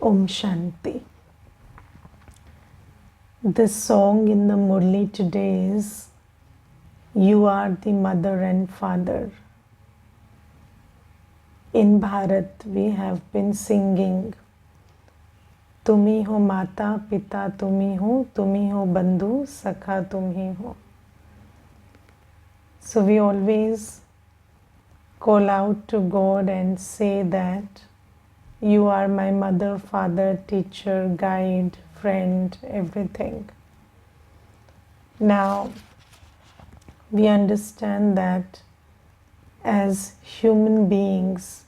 Om Shanti. The song in the Murli today is You Are the Mother and Father. In Bharat, we have been singing Tumi ho Mata, Pita Tumi ho Bandhu, Sakha Tumhi ho. So we always call out to God and say that you are my mother, father, teacher, guide, friend, everything. Now, we understand that as human beings,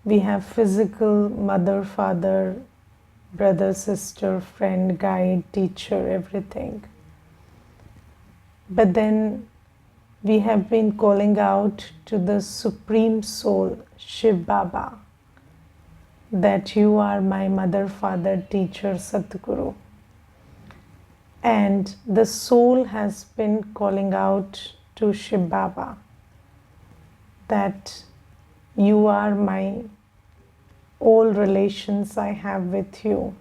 we have physical mother, father, brother, sister, friend, guide, teacher, everything. But then we have been calling out to the Supreme Soul, Shiv Baba, that you are my mother, father, teacher, Satguru. And the soul has been calling out to Shiv Baba that you are my all relations I have with you.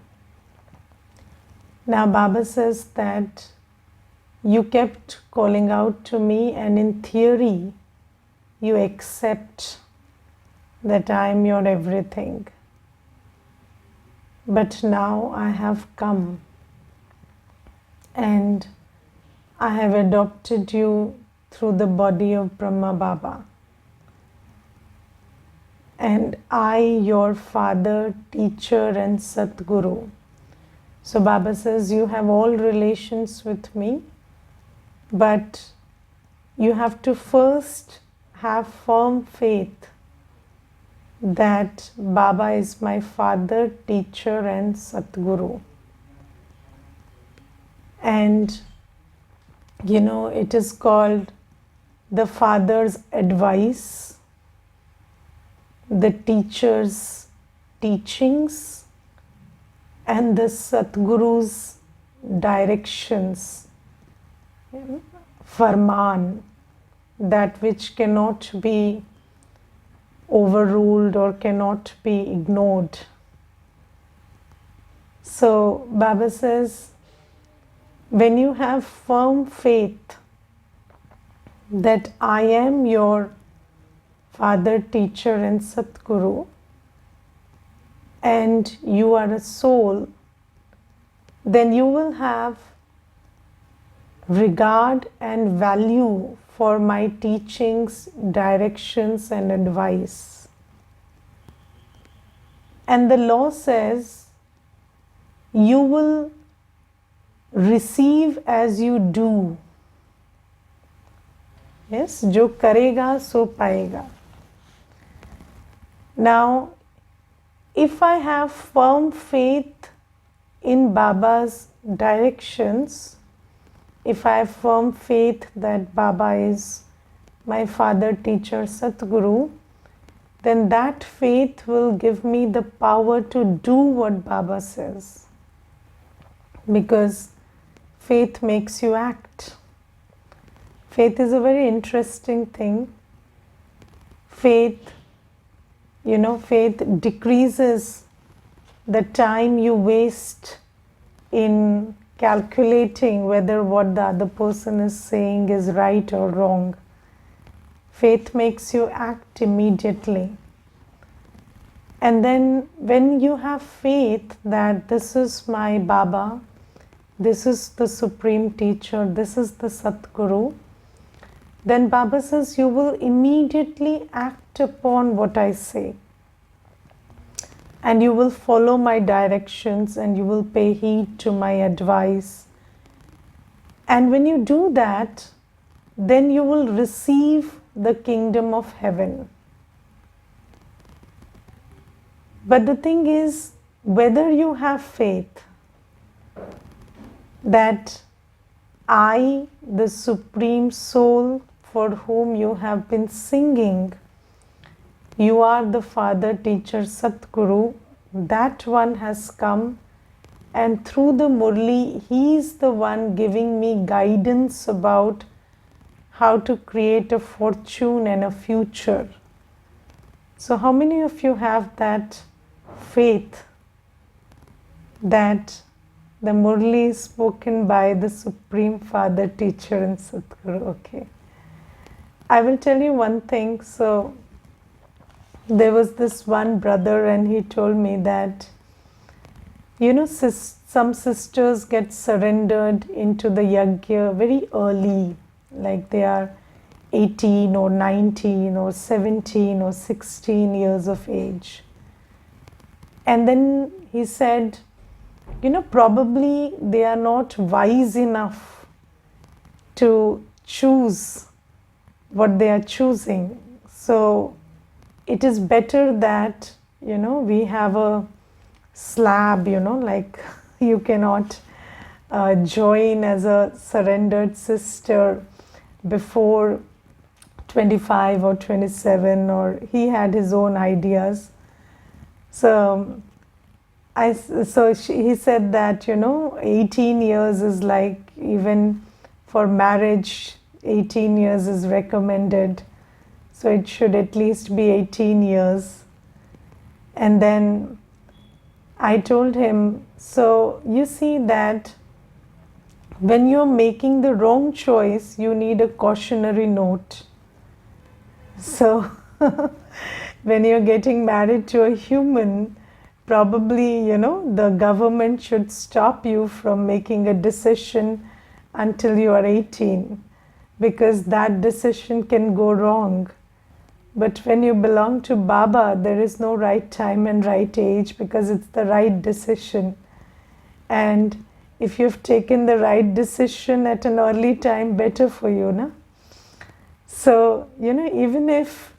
Now Baba says that you kept calling out to me, and in theory you accept that I am your everything. But now I have come and I have adopted you through the body of Brahma Baba. And I, your father, teacher and Satguru. So Baba says you have all relations with me, but you have to first have firm faith that Baba is my father, teacher and Satguru. And it is called the father's advice, the teacher's teachings, and the Satguru's directions, farman, that which cannot be overruled or cannot be ignored. So Baba says, when you have firm faith that I am your father, teacher and Satguru, and you are a soul, then you will have regard and value for my teachings, directions and advice. And the law says you will receive as you do. Yes, jo karega so paega. Now, if I have firm faith in Baba's directions, if I have firm faith that Baba is my father, teacher, Satguru, then that faith will give me the power to do what Baba says. Because faith makes you act. Faith is a very interesting thing. Faith decreases the time you waste in calculating whether what the other person is saying is right or wrong. Faith makes you act immediately. And then when you have faith that this is my Baba, this is the Supreme Teacher, this is the Satguru, then Baba says you will immediately act upon what I say. And you will follow my directions and you will pay heed to my advice. And when you do that, then you will receive the kingdom of heaven. But the thing is, whether you have faith that I, the Supreme Soul for whom you have been singing, you are the Father, Teacher, Satguru, that one has come, and through the Murli, he is the one giving me guidance about how to create a fortune and a future. So how many of you have that faith that the Murli is spoken by the Supreme Father, Teacher and Sadguru. Okay. I will tell you one thing. So there was this one brother and he told me that, some sisters get surrendered into the yajna very early, like they are 18 or 19 or 17 or 16 years of age. And then he said, probably they are not wise enough to choose what they are choosing. So it is better that, we have a slab, like you cannot join as a surrendered sister before 25 or 27, or he had his own ideas. So he said that 18 years is like, even for marriage 18 years is recommended, so it should at least be 18 years. And then I told him, so you see that when you're making the wrong choice, you need a cautionary note. So when you're getting married to a human, probably, the government should stop you from making a decision until you are 18, because that decision can go wrong. But when you belong to Baba, there is no right time and right age, because it's the right decision. And if you've taken the right decision at an early time, better for you, na? So, even if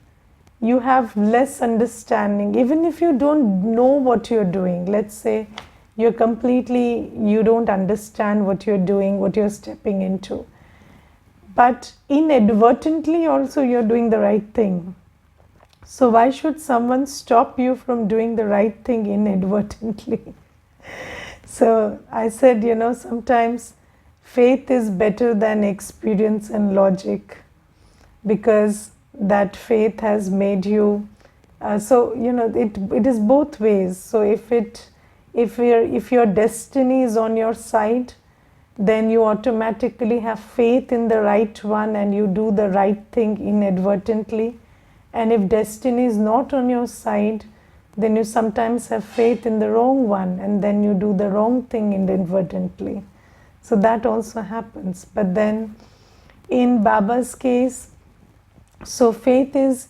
you have less understanding, even if you don't know what you're doing, let's say you don't understand what you're doing, what you're stepping into, but inadvertently also you're doing the right thing. So why should someone stop you from doing the right thing inadvertently? So I said, sometimes faith is better than experience and logic, because that faith has made you, it is both ways. So if your destiny is on your side, then you automatically have faith in the right one and you do the right thing inadvertently. And if destiny is not on your side, then you sometimes have faith in the wrong one and then you do the wrong thing inadvertently. So that also happens. But then in Baba's case, so faith is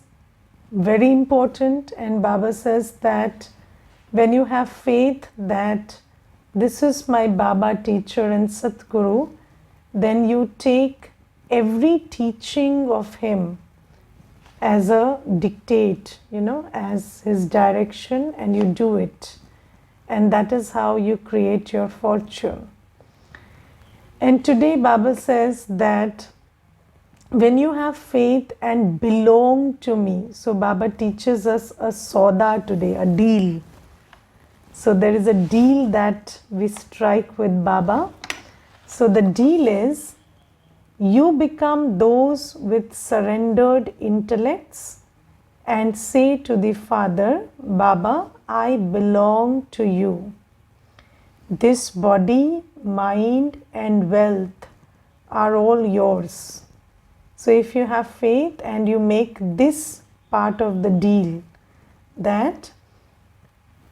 very important, and Baba says that when you have faith that this is my Baba, teacher and Sadguru, then you take every teaching of him as a dictate, as his direction, and you do it. And that is how you create your fortune. And today Baba says that when you have faith and belong to me, so Baba teaches us a sauda today, a deal. So there is a deal that we strike with Baba. So the deal is, you become those with surrendered intellects and say to the Father, Baba, I belong to you. This body, mind and wealth are all yours. So if you have faith and you make this part of the deal, that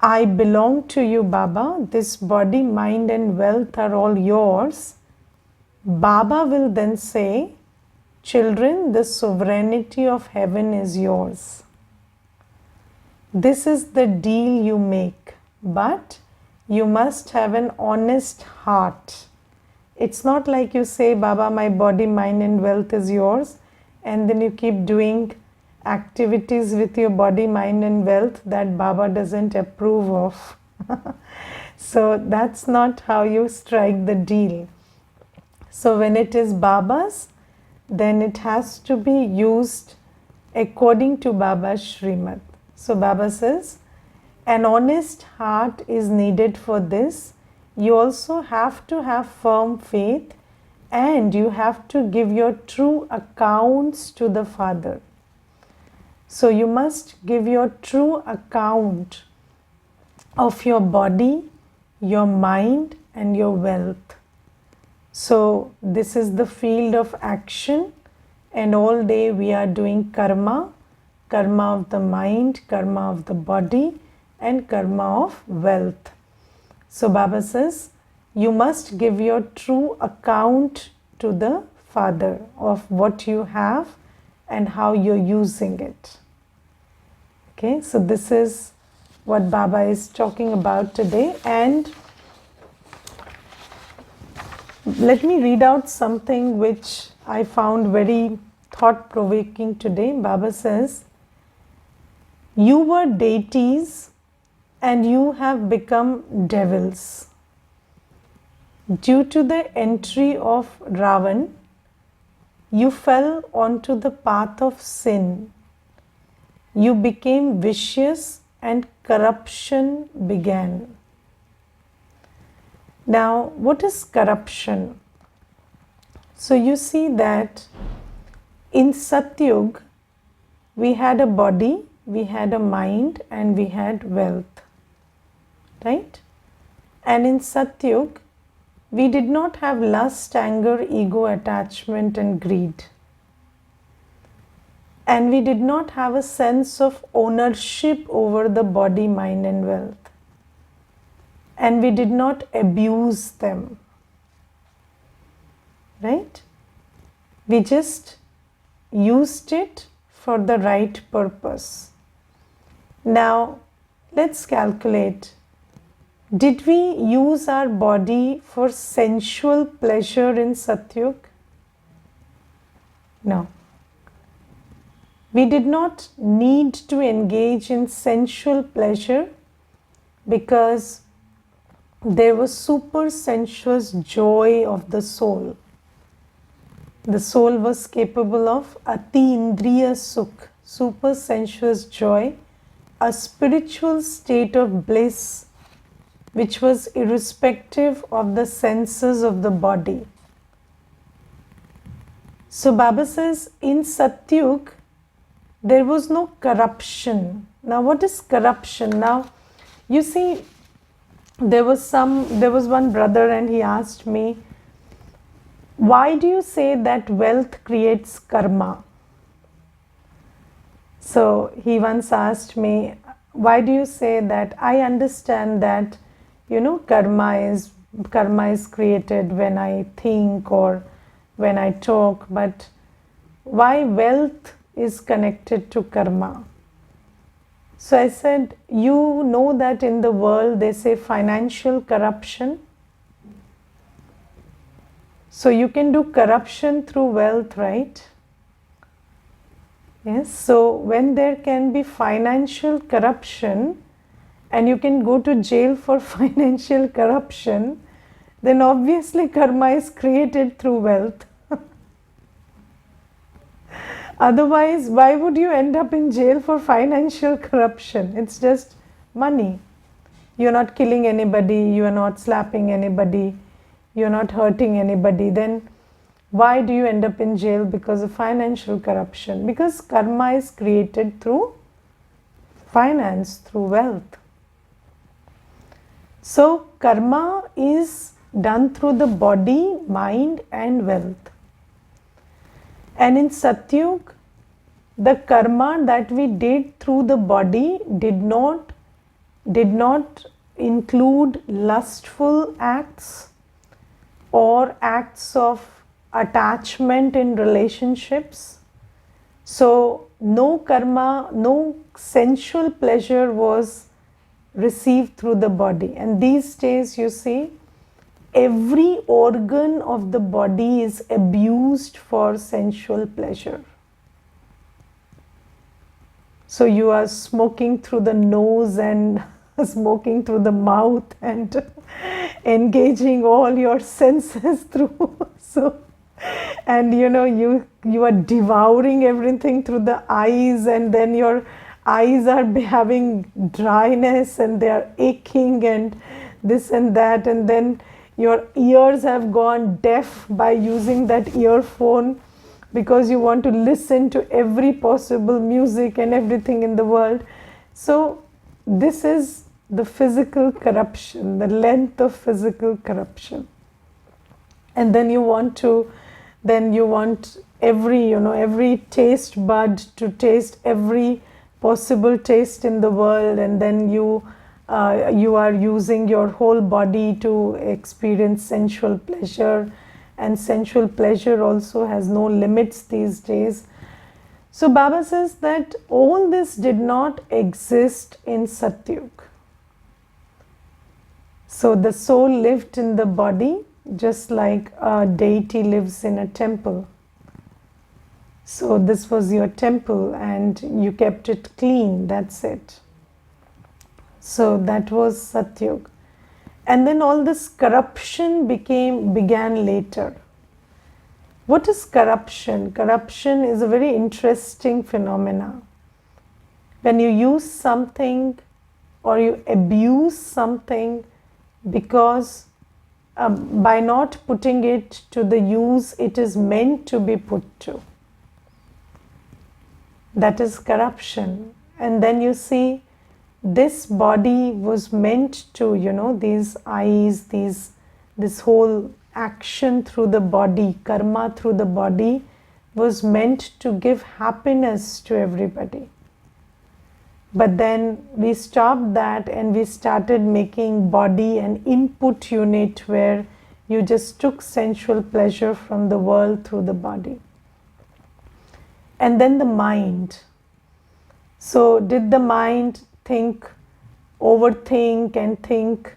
I belong to you, Baba, this body, mind and wealth are all yours, Baba will then say, children, the sovereignty of heaven is yours. This is the deal you make, but you must have an honest heart. It's not like you say, Baba, my body, mind and wealth is yours, and then you keep doing activities with your body, mind and wealth that Baba doesn't approve of. So that's not how you strike the deal. So when it is Baba's, then it has to be used according to Baba's Srimad. So Baba says, an honest heart is needed for this. You also have to have firm faith, and you have to give your true accounts to the Father. So you must give your true account of your body, your mind, and your wealth. So this is the field of action, and all day we are doing karma, karma of the mind, karma of the body, and karma of wealth. So Baba says, you must give your true account to the Father of what you have and how you're using it. Okay, so this is what Baba is talking about today. And let me read out something which I found very thought-provoking today. Baba says, you were deities and you have become devils. Due to the entry of Ravan, you fell onto the path of sin. You became vicious and corruption began. Now, what is corruption? So you see that in Satyug, we had a body, we had a mind, and we had wealth, right? And in Satyug, we did not have lust, anger, ego, attachment, and greed. And we did not have a sense of ownership over the body, mind, and wealth. And we did not abuse them, right? We just used it for the right purpose. Now, let's calculate. Did we use our body for sensual pleasure in Satyug? No. We did not need to engage in sensual pleasure because there was super sensuous joy of the soul. The soul was capable of ati indriya sukh, super sensuous joy, a spiritual state of bliss which was irrespective of the senses of the body. So Baba says in Satyug there was no corruption. Now what is corruption? Now you see, there was one brother and he asked me, why do you say that wealth creates karma? So he once asked me, why do you say that? I understand that karma is created when I think or when I talk, but why wealth is connected to karma? So I said, you know that in the world they say financial corruption. So you can do corruption through wealth, right? Yes, so when there can be financial corruption, and you can go to jail for financial corruption, then obviously karma is created through wealth. Otherwise, why would you end up in jail for financial corruption? It's just money. You're not killing anybody, you are not slapping anybody, you're not hurting anybody. Then why do you end up in jail because of financial corruption? Because karma is created through finance, through wealth. So karma is done through the body, mind, and wealth. And in Satyug, the karma that we did through the body did not include lustful acts or acts of attachment in relationships. So no karma, no sensual pleasure was received through the body. And these days you see, every organ of the body is abused for sensual pleasure. So you are smoking through the nose and smoking through the mouth and engaging all your senses through. And you are devouring everything through the eyes, and then your eyes are having dryness and they are aching and this and that, and then your ears have gone deaf by using that earphone because you want to listen to every possible music and everything in the world. So this is the physical corruption, the length of physical corruption. And then you want every taste bud to taste every possible taste in the world, and then you are using your whole body to experience sensual pleasure, and sensual pleasure also has no limits these days. So Baba says that all this did not exist in Satyug. So the soul lived in the body just like a deity lives in a temple. So this was your temple and you kept it clean, that's it. So that was Satyug. And then all this corruption began later. What is corruption? Corruption is a very interesting phenomena. When you use something or you abuse something because by not putting it to the use it is meant to be put to. That is corruption. And then you see this body was meant to, these eyes, this whole action through the body, karma through the body was meant to give happiness to everybody. But then we stopped that and we started making body an input unit where you just took sensual pleasure from the world through the body. And then the mind. So did the mind overthink and think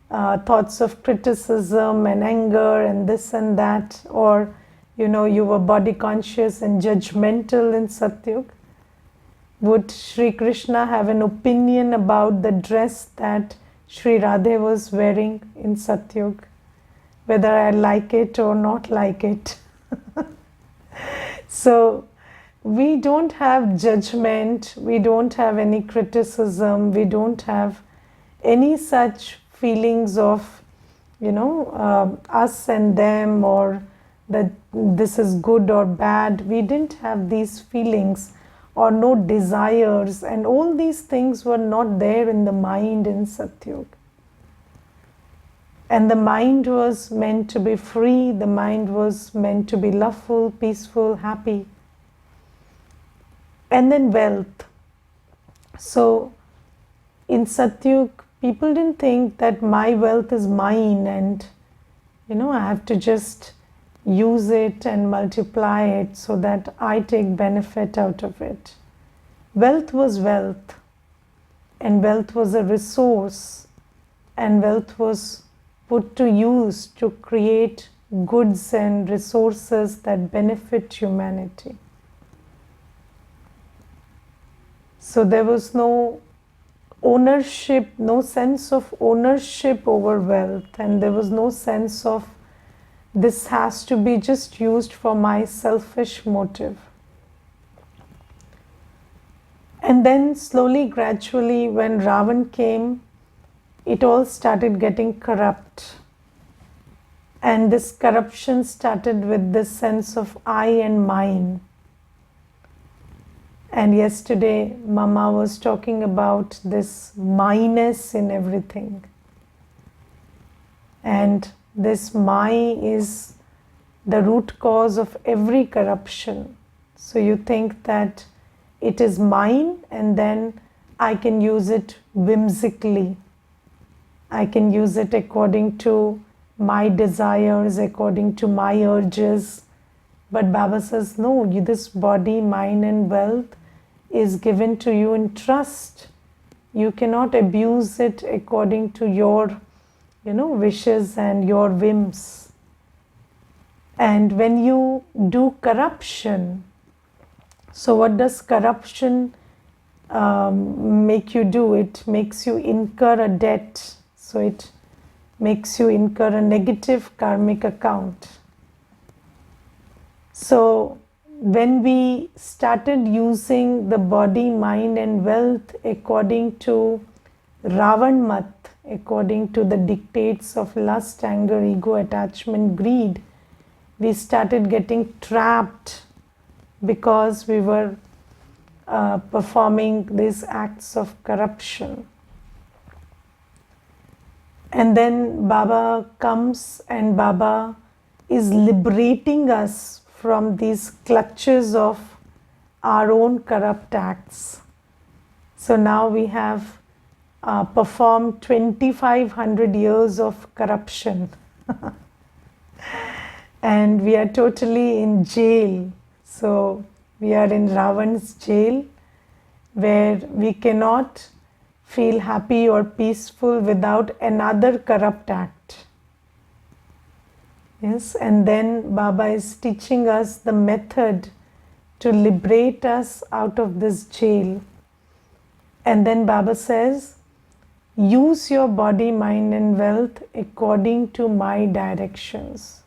thoughts of criticism and anger and this and that, or you were body conscious and judgmental in Satyug? Would Sri Krishna have an opinion about the dress that Sri Radhe was wearing in Satyug? Whether I like it or not like it. So we don't have judgment, we don't have any criticism, we don't have any such feelings of, us and them, or that this is good or bad. We didn't have these feelings or no desires, and all these things were not there in the mind in Satyug. And the mind was meant to be free, the mind was meant to be loveful, peaceful, happy. And then wealth. So in Satyug, people didn't think that my wealth is mine and I have to just use it and multiply it so that I take benefit out of it. Wealth was wealth, and wealth was a resource, and wealth was put to use to create goods and resources that benefit humanity. So there was no ownership, no sense of ownership over wealth, and there was no sense of this has to be just used for my selfish motive. And then slowly, gradually, when Ravan came, it all started getting corrupt. And this corruption started with this sense of I and mine. And yesterday, Mama was talking about this miness in everything. And this my is the root cause of every corruption. So you think that it is mine and then I can use it whimsically. I can use it according to my desires, according to my urges. But Baba says, no, this body, mind and wealth is given to you in trust. You cannot abuse it according to your wishes and your whims. And when you do corruption, so what does corruption make you do? It makes you incur a debt. So it makes you incur a negative karmic account. So when we started using the body, mind and wealth according to Ravan Mat, according to the dictates of lust, anger, ego, attachment, greed, we started getting trapped because we were performing these acts of corruption. And then Baba comes and Baba is liberating us from these clutches of our own corrupt acts. So now we have performed 2500 years of corruption and we are totally in jail. So we are in Ravan's jail where we cannot feel happy or peaceful without another corrupt act. Yes, and then Baba is teaching us the method to liberate us out of this jail. And then Baba says, use your body, mind and wealth according to my directions.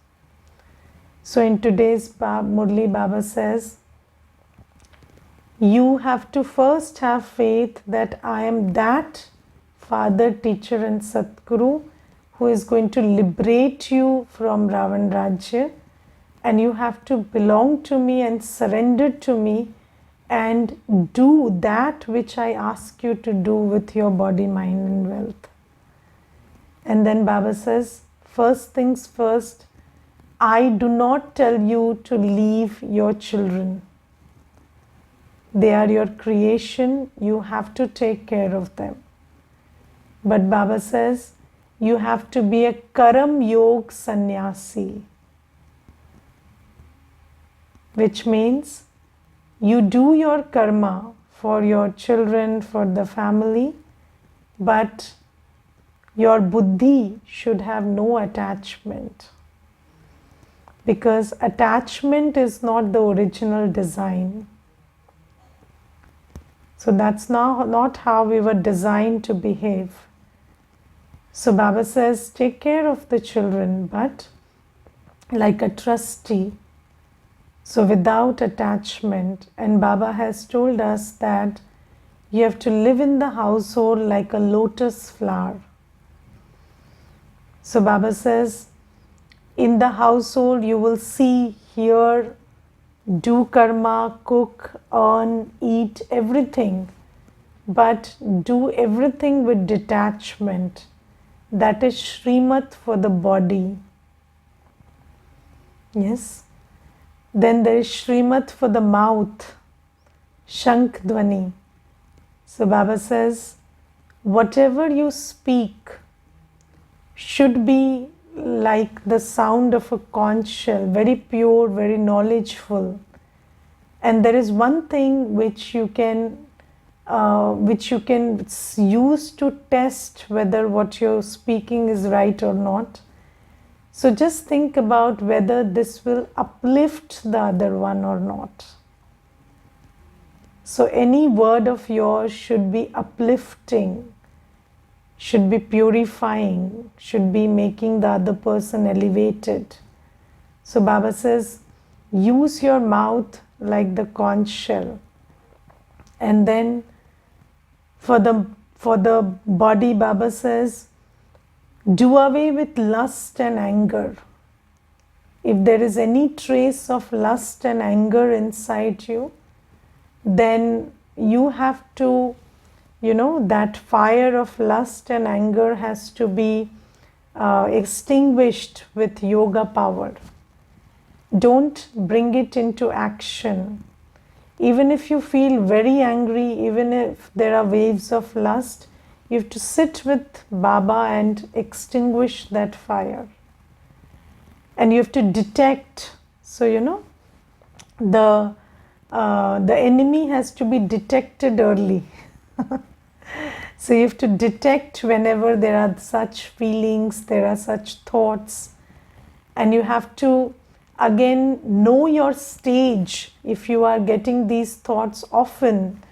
So in today's Murli, Baba says, you have to first have faith that I am that Father, Teacher and Satguru who is going to liberate you from Ravan Rajya, and you have to belong to me and surrender to me and do that which I ask you to do with your body, mind and wealth. And then Baba says, first things first, I do not tell you to leave your children. They are your creation, you have to take care of them. But Baba says, you have to be a Karam Yog Sannyasi, which means you do your karma for your children, for the family, but your buddhi should have no attachment, because attachment is not the original design. So that's not how we were designed to behave. So Baba says, take care of the children, but like a trustee. So without attachment. And Baba has told us that you have to live in the household like a lotus flower. So Baba says, in the household you will see, hear, do karma, cook, earn, eat, everything. But do everything with detachment. That is Shrimat for the body. Yes. Then there is Shrimat for the mouth, Shank Dwani. So Baba says, whatever you speak should be like the sound of a conch shell, very pure, very knowledgeful. And there is one thing which you can use to test whether what you're speaking is right or not. So just think about whether this will uplift the other one or not. So any word of yours should be uplifting, should be purifying, should be making the other person elevated. So Baba says, use your mouth like the conch shell. And then for the body, Baba says, do away with lust and anger. If there is any trace of lust and anger inside you, then you have to, that fire of lust and anger has to be extinguished with yoga power. Don't bring it into action. Even if you feel very angry, even if there are waves of lust, you have to sit with Baba and extinguish that fire. And you have to detect. So, the enemy has to be detected early. So you have to detect whenever there are such feelings, there are such thoughts. And you have to, again, know your stage. If you are getting these thoughts often,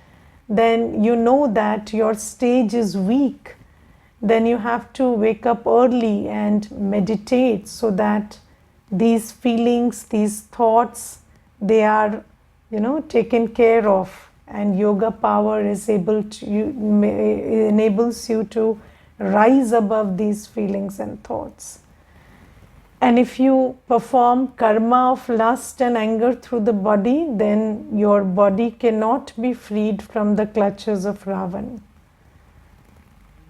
then you know that your stage is weak. Then you have to wake up early and meditate so that these feelings, these thoughts, they are, taken care of. And yoga power is enables you to rise above these feelings and thoughts. And if you perform karma of lust and anger through the body, then your body cannot be freed from the clutches of Ravan.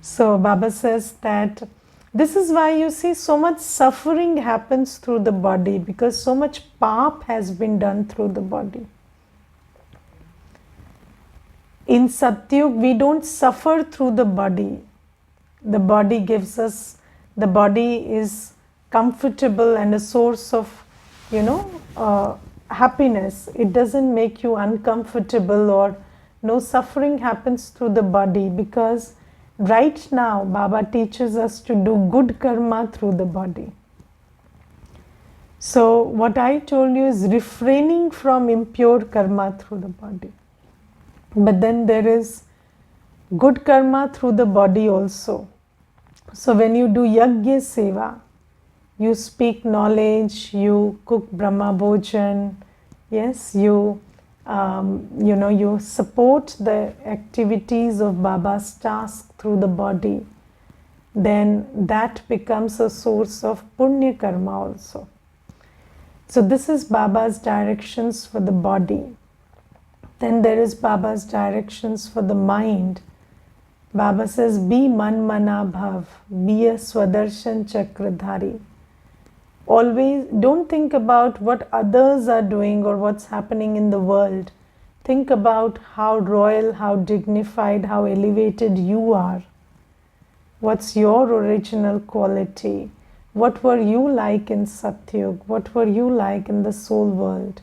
So Baba says that This is why you see so much suffering happens through the body, because so much paap has been done through the body. In Satyug, we don't suffer through the body. The body gives us, the body is comfortable and a source of, happiness. It doesn't make you uncomfortable, or no suffering happens through the body, because right now Baba teaches us to do good karma through the body. So what I told you is refraining from impure karma through the body. But then there is good karma through the body also. So when you do yajna seva, you speak knowledge, you cook Brahma Bhojan, yes, you support the activities of Baba's task through the body, then that becomes a source of punya karma also. So this is Baba's directions for the body. Then there is Baba's directions for the mind. Baba says, be man mana bhav, be a Swadarshan Chakradhari. Always don't think about what others are doing or what's happening in the world. Think about how royal, how dignified, how elevated you are. What's your original quality? What were you like in Satyug? What were you like in the soul world?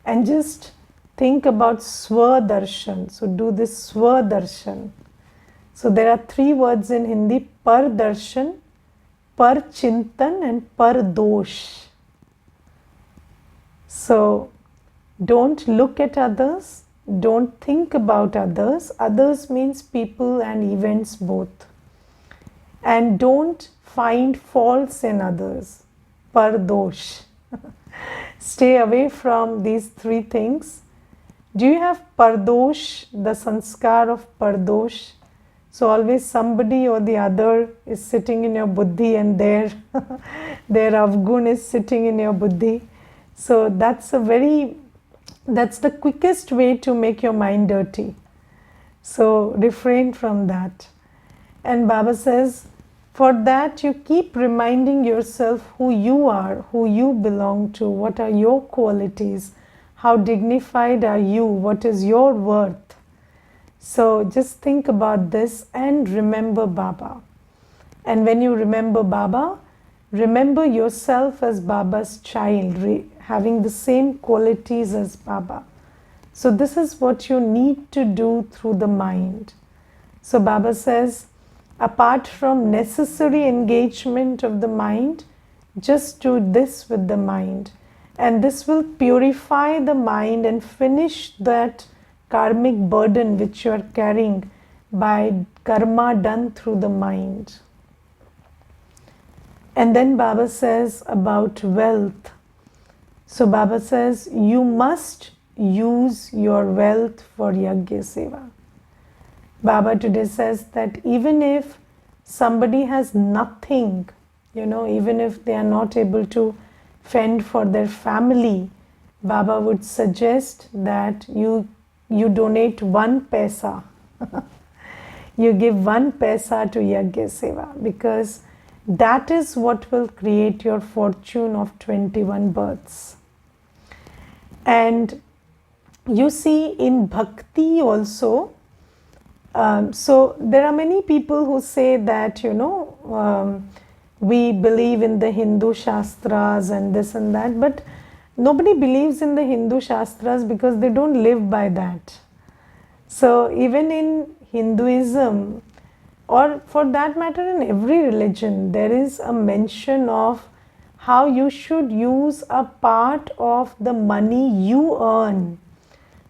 And just think about Swadarshan. So do this Swadarshan. So there are 3 words in Hindi: par darshan, par chintan, and par dosh. So don't look at others, don't think about others. Others means people and events both. And don't find faults in others. Par dosh. Stay away from these 3 things. Do you have pardosh, the sanskar of pardosh? So always somebody or the other is sitting in your buddhi, and their avgun is sitting in your buddhi. So that's the quickest way to make your mind dirty. So refrain from that. And Baba says, for that you keep reminding yourself who you are, who you belong to, what are your qualities, how dignified are you, what is your worth. So just think about this and remember Baba. And when you remember Baba, remember yourself as Baba's child, having the same qualities as Baba. So this is what you need to do through the mind. So Baba says, apart from necessary engagement of the mind, just do this with the mind. And this will purify the mind and finish that karmic burden which you are carrying by karma done through the mind. And then Baba says about wealth. So Baba says, you must use your wealth for yajna seva. Baba today says that even if somebody has nothing, even if they are not able to fend for their family, Baba would suggest that you donate 1 paisa. You give 1 paisa to yajna seva, because that is what will create your fortune of 21 births. And you see in bhakti also, so there are many people who say that, we believe in the Hindu Shastras and this and that, but nobody believes in the Hindu Shastras because they don't live by that. So even in Hinduism, or for that matter in every religion, there is a mention of how you should use a part of the money you earn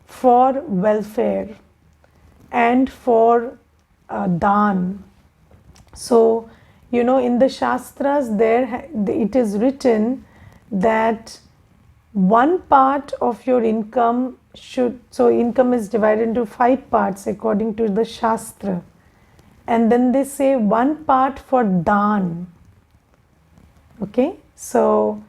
for welfare and for dhan. So, in the Shastras, it is written that 1 part of your income so income is divided into 5 parts according to the Shastra. And then they say 1 part for dhan. Okay, so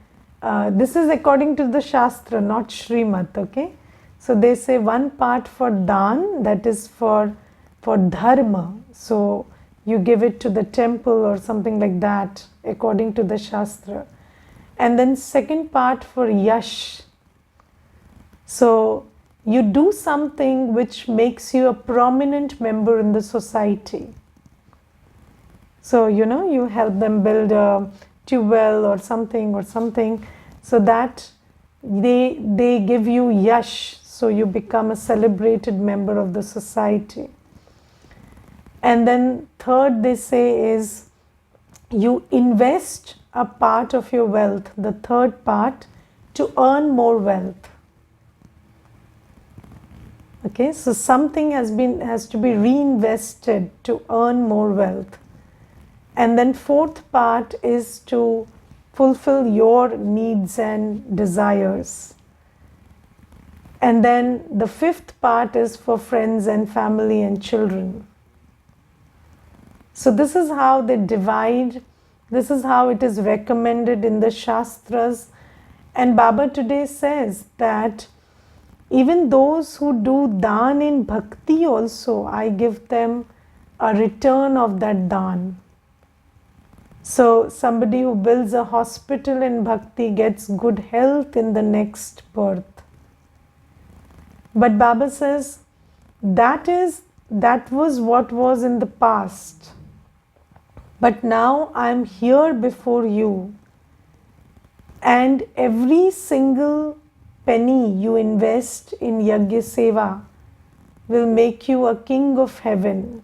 this is according to the Shastra, not Srimad. Okay, so they say 1 part for dhan, that is for dharma. So you give it to the temple or something like that, according to the Shastra. And then second part for yash. So you do something which makes you a prominent member in the society. So, you help them build a tube well or something, so that they give you yash, so you become a celebrated member of the society. And then third, they say, is you invest a part of your wealth, the third part, to earn more wealth. Okay, so something has to be reinvested to earn more wealth. And then fourth part is to fulfill your needs and desires. And then the fifth part is for friends and family and children. So this is how they divide, this is how it is recommended in the Shastras. And Baba today says that even those who do daan in bhakti also, I give them a return of that daan. So somebody who builds a hospital in bhakti gets good health in the next birth. But Baba says that was what was in the past. But now I am here before you, and every single penny you invest in Yajna Seva will make you a king of heaven.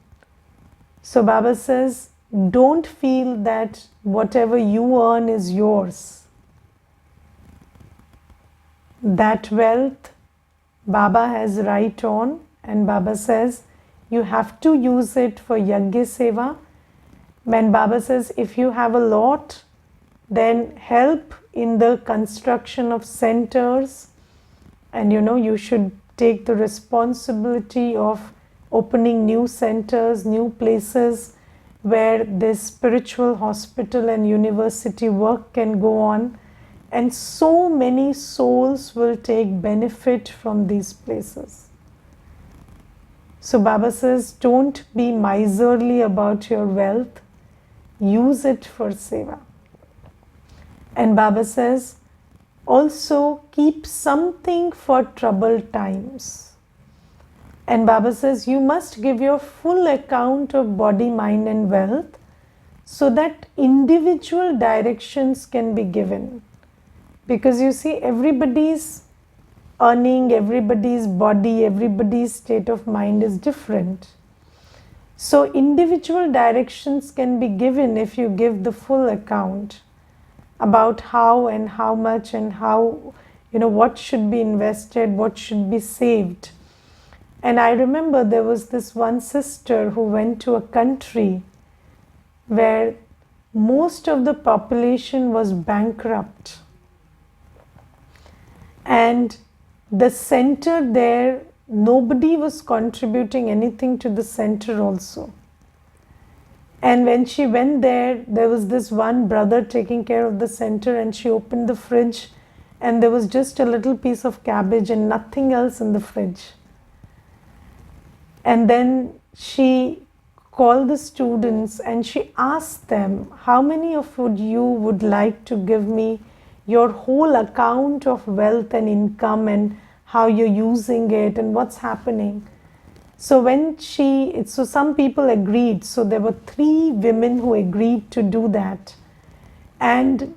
So Baba says, don't feel that whatever you earn is yours. That wealth Baba has right on, and Baba says you have to use it for Yajna Seva. When Baba says if you have a lot, then help in the construction of centers, and you should take the responsibility of opening new centers, new places where this spiritual hospital and university work can go on, and so many souls will take benefit from these places. So Baba says, don't be miserly about your wealth, use it for seva. And Baba says, also keep something for troubled times. And Baba says, you must give your full account of body, mind and wealth, so that individual directions can be given. Because you see, everybody's earning, everybody's body, everybody's state of mind is different. So individual directions can be given if you give the full account about how and how much and how, what should be invested, what should be saved. And I remember there was this one sister who went to a country where most of the population was bankrupt. And the center there, nobody was contributing anything to the center also. And when she went there, there was this one brother taking care of the center, and she opened the fridge and there was just a little piece of cabbage and nothing else in the fridge. And then she called the students and she asked them, how many of you would like to give me your whole account of wealth and income and how you're using it and what's happening? So some people agreed. So there were 3 women who agreed to do that. And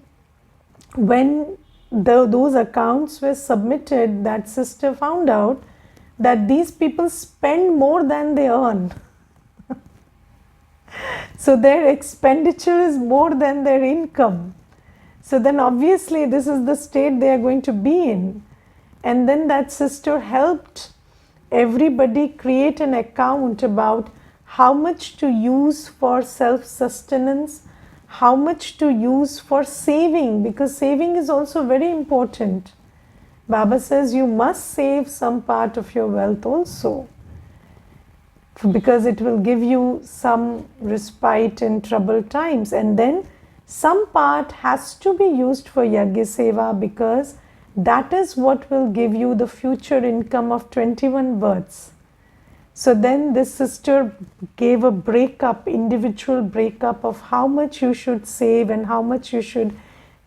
when those accounts were submitted, that sister found out that these people spend more than they earn. So their expenditure is more than their income. So then obviously this is the state they are going to be in. And then that sister helped everybody create an account about how much to use for self-sustenance, how much to use for saving, because saving is also very important. Baba says you must save some part of your wealth also, because it will give you some respite in troubled times. And then some part has to be used for Yajna Seva, because that is what will give you the future income of 21 births. So then this sister gave a breakup, individual breakup of how much you should save and how much you should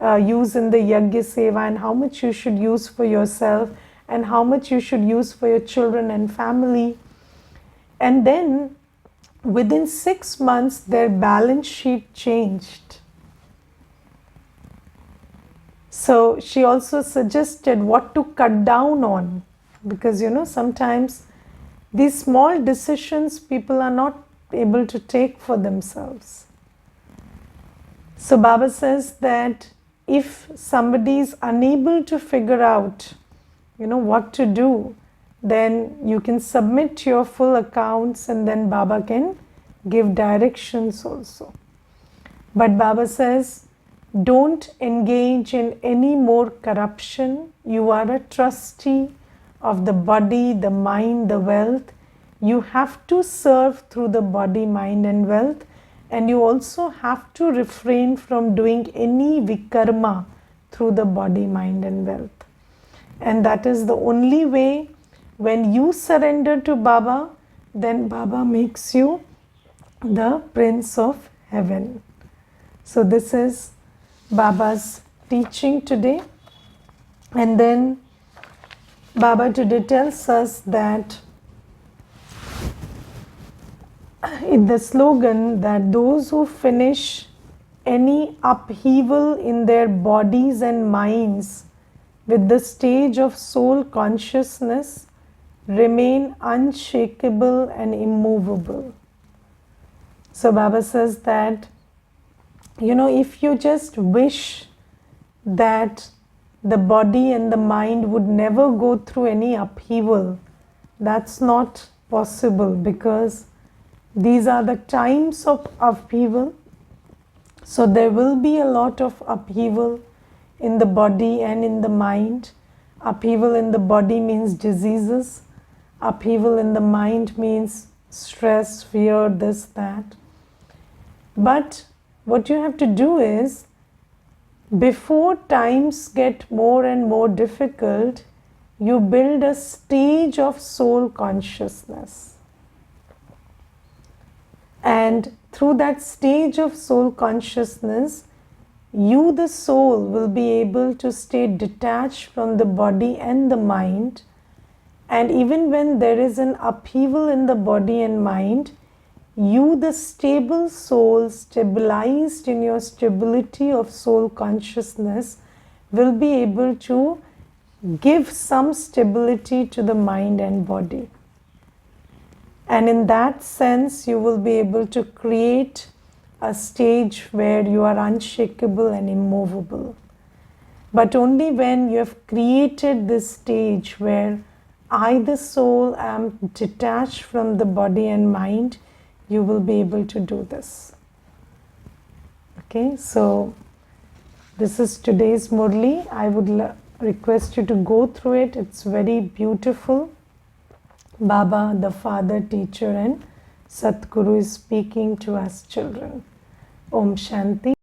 use in the Yajna Seva and how much you should use for yourself and how much you should use for your children and family. And then within 6 months, their balance sheet changed. So she also suggested what to cut down on, because sometimes these small decisions people are not able to take for themselves. So Baba says that if somebody is unable to figure out what to do, then you can submit your full accounts and then Baba can give directions also. But Baba says, don't engage in any more corruption. You are a trustee of the body, the mind, the wealth. You have to serve through the body, mind and wealth, and you also have to refrain from doing any vikarma through the body, mind and wealth. And that is the only way. When you surrender to Baba, then Baba makes you the Prince of Heaven. So this is Baba's teaching today. And then Baba today tells us that in the slogan that those who finish any upheaval in their bodies and minds with the stage of soul consciousness remain unshakable and immovable. So Baba says that if you just wish that the body and the mind would never go through any upheaval, that's not possible, because these are the times of upheaval. So there will be a lot of upheaval in the body and in the mind. Upheaval in the body means diseases. Upheaval in the mind means stress, fear, this, that. But what you have to do is, before times get more and more difficult, you build a stage of soul consciousness. And through that stage of soul consciousness, you, the soul, will be able to stay detached from the body and the mind. And even when there is an upheaval in the body and mind, you, the stable soul, stabilized in your stability of soul consciousness, will be able to give some stability to the mind and body. And in that sense, you will be able to create a stage where you are unshakable and immovable. But only when you have created this stage where I, the soul, am detached from the body and mind, you will be able to do this. Okay, so this is today's Murli. I would request you to go through it. It's very beautiful. Baba, the father, teacher and Satguru is speaking to us children. Om Shanti.